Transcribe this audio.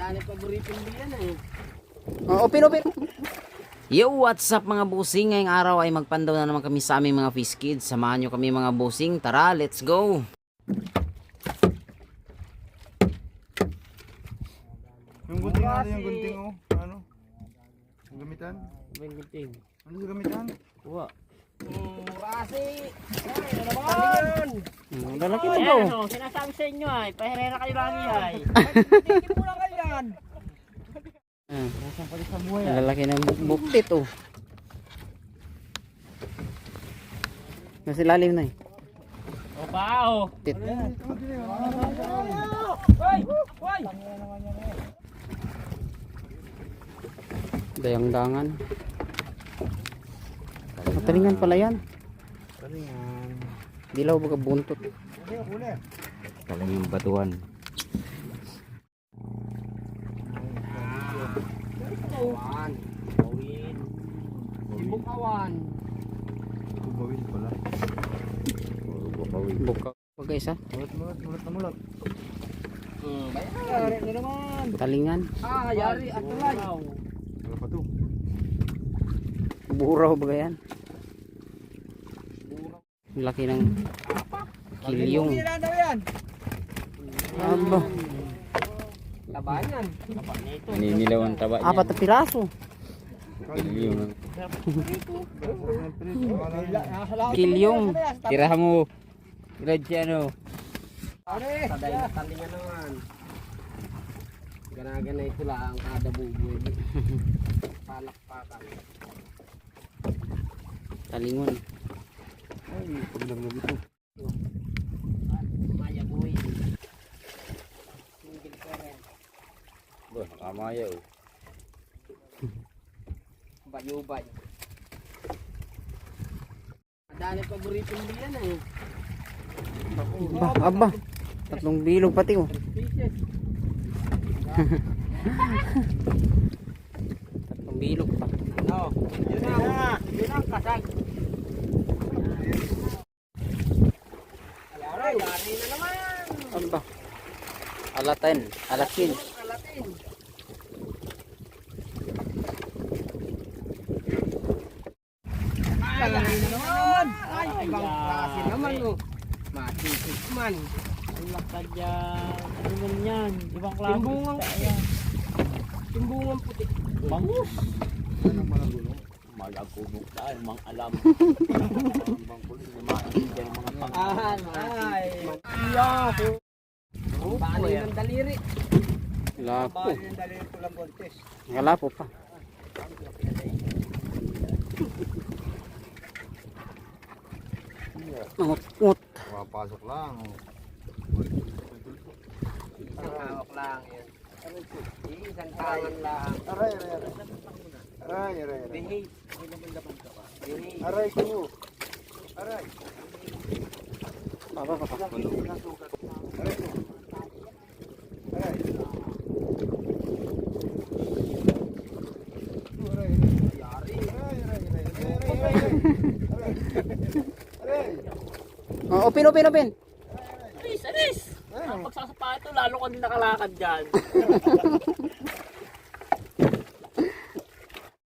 Dali paborito yan eh. Open. Yo, what's up mga busing? Ngayong araw ay magpandaw na naman kami sa aming mga fish kids. Samahan nyo kami mga busing. Tara, let's go! Yung gunting natin, yung gunting oh. Ano? Yung gamitan? Gunting. Ano sa gamitan? Uwa. Rasi! Ano naman? Lalaki na to. Ayan o, sinasabi sa inyo ay, paherera kayo lagi ay. Hindi mo lang kayo yan. Lalaki ng buktit oh. Nasa ilalim na eh. O bao. Tit. Hoy! Hoy! Dayang-dangan. Matalingan pala yan. Talingan. Dilaw baga buntot. Talagang batuan. Awan. Bawin. Sibuk awan. Bawin pala. Buka. Baga isa. Mulat. Yari na naman. Talingan. Yari at tulay. Wala pa to. Buraw baga yan. Laki ng kilyong. daw yan. Aba. Labanan. Labanan ito. Naninilaw ang taba niya. 4 na piraso. Kilyong. Tirahan mo. Ilad siya ano. Taday na talingan naman. Ganagan na ito lang kada bubuhay. Palakpakan. Talingon. Ay, paglaglab ito. Maya buhay. Single parent. Boh, nakamaya oh. Bayubay. Dali paborito mo yan eh. Aba. 3 bilog pati oh. Pieces. 3 bilog pa. No. Yun na. Yun ang kasag. Yari na naman. Aba. Alatin. Alatin. Kalatin. Yari na naman. Ay, ibang klase naman oh. Matikit man. Ulak ka dyan. Ano man yan? Ibang klase. Timbungang puti. Timbungang puti. Bangus. Ano ang malagulo? Malagunok dahil mang alam. Ibang kulit na maintindihan mga pang. Ay. Iya. Bali ng daliri. Lapo. Yung daliri ko lang kontes. Ngalapo pa. Ngut. Papasok lang. Isang hawak lang yan. Isang tangan lang. Aray. Behave. Behave. Aray ko. Aray. Papa. Aray ko. Aray. Open. Aris! Ang pagsasapa ito, lalo ka din nakalakad dyan.